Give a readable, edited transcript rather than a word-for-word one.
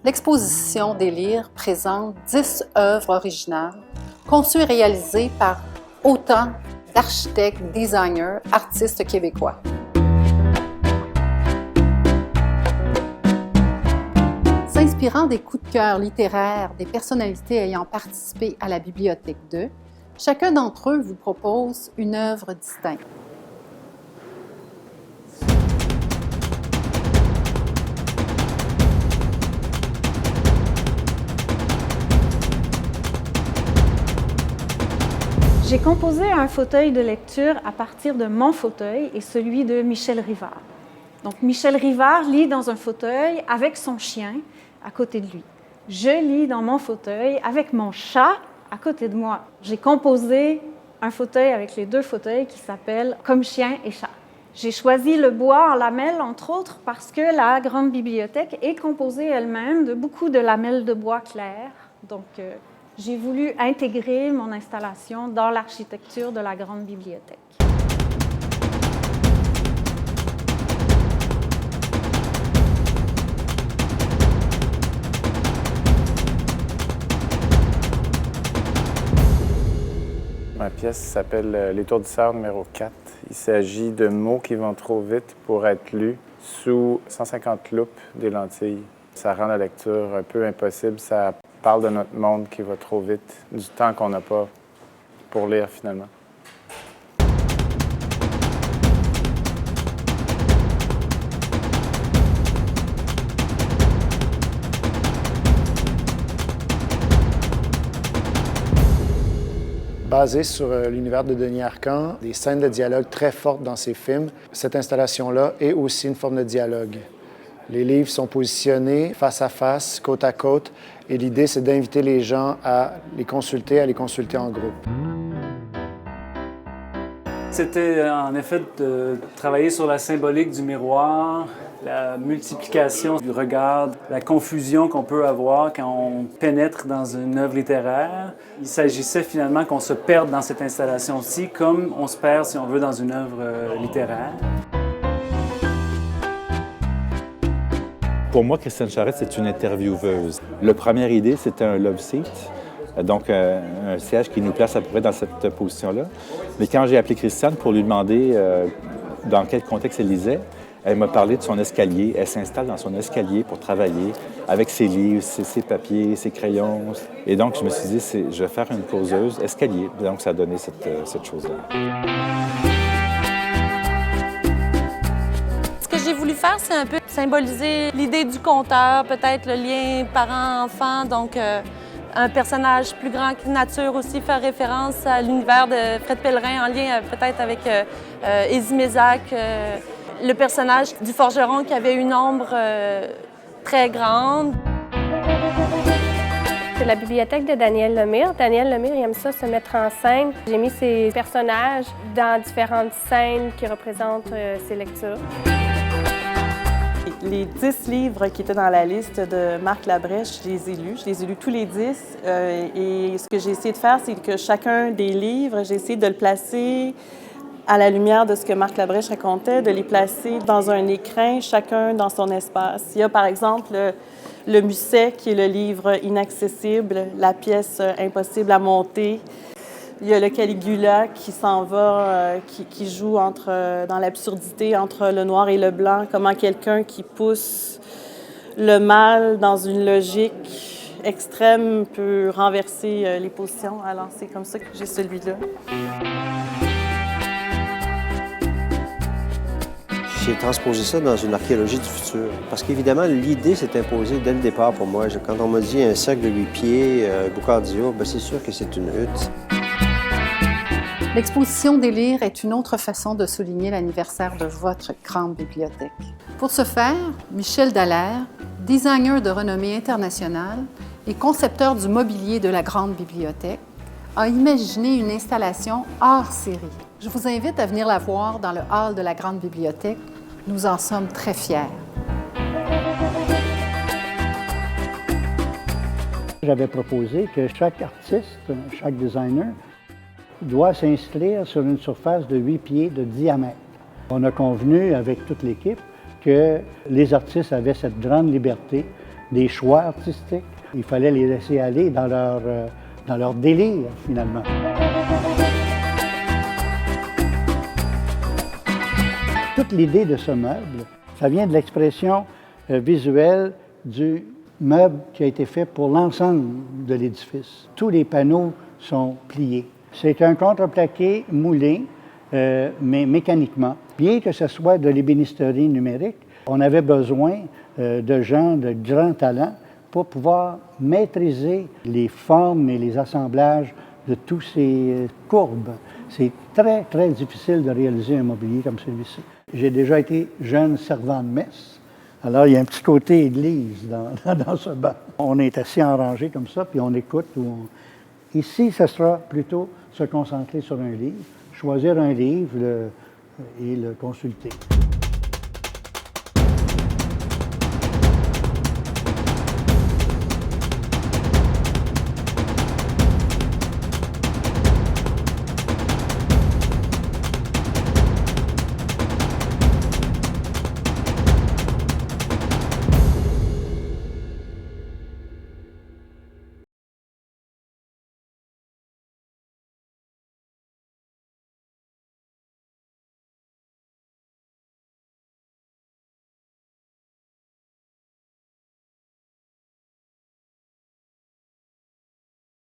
L'exposition Délire présente 10 œuvres originales conçues et réalisées par autant d'architectes, designers, artistes québécois. S'inspirant des coups de cœur littéraires des personnalités ayant participé à la Bibliothèque 2, chacun d'entre eux vous propose une œuvre distincte. J'ai composé un fauteuil de lecture à partir de mon fauteuil et celui de Michel Rivard. Donc, Michel Rivard lit dans un fauteuil avec son chien à côté de lui. Je lis dans mon fauteuil avec mon chat à côté de moi. J'ai composé un fauteuil avec les deux fauteuils qui s'appelle « Comme chien et chat ». J'ai choisi le bois en lamelles, entre autres, parce que la grande bibliothèque est composée elle-même de beaucoup de lamelles de bois clair. Donc, j'ai voulu intégrer mon installation dans l'architecture de la grande bibliothèque. Ma pièce s'appelle L'étourdisseur numéro 4. Il s'agit de mots qui vont trop vite pour être lus sous 150 loupes des lentilles. Ça rend la lecture un peu impossible. Ça parle de notre monde qui va trop vite, du temps qu'on n'a pas pour lire finalement. Basé sur l'univers de Denis Arcand, des scènes de dialogue très fortes dans ses films. Cette installation-là est aussi une forme de dialogue. Les livres sont positionnés face à face, côte à côte, et l'idée, c'est d'inviter les gens à les consulter en groupe. C'était en effet de travailler sur la symbolique du miroir, la multiplication du regard, la confusion qu'on peut avoir quand on pénètre dans une œuvre littéraire. Il s'agissait finalement qu'on se perde dans cette installation-ci comme on se perd, si on veut, dans une œuvre littéraire. Pour moi, Christiane Charette, c'est une intervieweuse. La première idée, c'était un love seat, donc un siège qui nous place à peu près dans cette position-là. Mais quand j'ai appelé Christiane pour lui demander dans quel contexte elle lisait, elle m'a parlé de son escalier. Elle s'installe dans son escalier pour travailler avec ses livres, ses papiers, ses crayons. Et donc, je me suis dit, je vais faire une causeuse escalier. Donc, ça a donné cette chose-là. Ce que j'ai voulu faire, c'est un peu symboliser l'idée du conteur, peut-être le lien parent-enfant, donc un personnage plus grand que nature aussi, faire référence à l'univers de Fred Pellerin en lien peut-être avec Ézy Mézac, le personnage du forgeron qui avait une ombre très grande. C'est la bibliothèque de Daniel Lemire. Daniel Lemire, il aime ça se mettre en scène. J'ai mis ses personnages dans différentes scènes qui représentent ses lectures. Les 10 livres qui étaient dans la liste de Marc Labrèche, je les ai lus. Je les ai lus tous les 10. Et ce que j'ai essayé de faire, c'est que chacun des livres, j'ai essayé de le placer à la lumière de ce que Marc Labrèche racontait, de les placer dans un écrin, chacun dans son espace. Il y a par exemple le Musset, qui est le livre inaccessible, la pièce impossible à monter. Il y a le Caligula qui s'en va, qui joue dans l'absurdité entre le noir et le blanc, comment quelqu'un qui pousse le mal dans une logique extrême peut renverser les positions. Alors c'est comme ça que j'ai celui-là. J'ai transposé ça dans une archéologie du futur. Parce qu'évidemment, l'idée s'est imposée dès le départ pour moi. Quand on m'a dit un cercle de 8 pieds, Boucardio, c'est sûr que c'est une hutte. L'exposition Délire est une autre façon de souligner l'anniversaire de votre grande bibliothèque. Pour ce faire, Michel Dallaire, designer de renommée internationale et concepteur du mobilier de la grande bibliothèque, a imaginé une installation hors série. Je vous invite à venir la voir dans le hall de la grande bibliothèque. Nous en sommes très fiers. J'avais proposé que chaque artiste, chaque designer, doit s'inscrire sur une surface de 8 pieds de diamètre. On a convenu avec toute l'équipe que les artistes avaient cette grande liberté des choix artistiques. Il fallait les laisser aller dans leur délire, finalement. Toute l'idée de ce meuble, ça vient de l'expression visuelle du meuble qui a été fait pour l'ensemble de l'édifice. Tous les panneaux sont pliés. C'est un contreplaqué moulé, mais mécaniquement. Bien que ce soit de l'ébénisterie numérique, on avait besoin de gens de grand talent pour pouvoir maîtriser les formes et les assemblages de tous ces courbes. C'est très, très difficile de réaliser un mobilier comme celui-ci. J'ai déjà été jeune servant de messe. Alors, il y a un petit côté église dans ce banc. On est assis en rangée comme ça, puis on écoute. Ici, ce sera plutôt se concentrer sur un livre, choisir un livre et le consulter.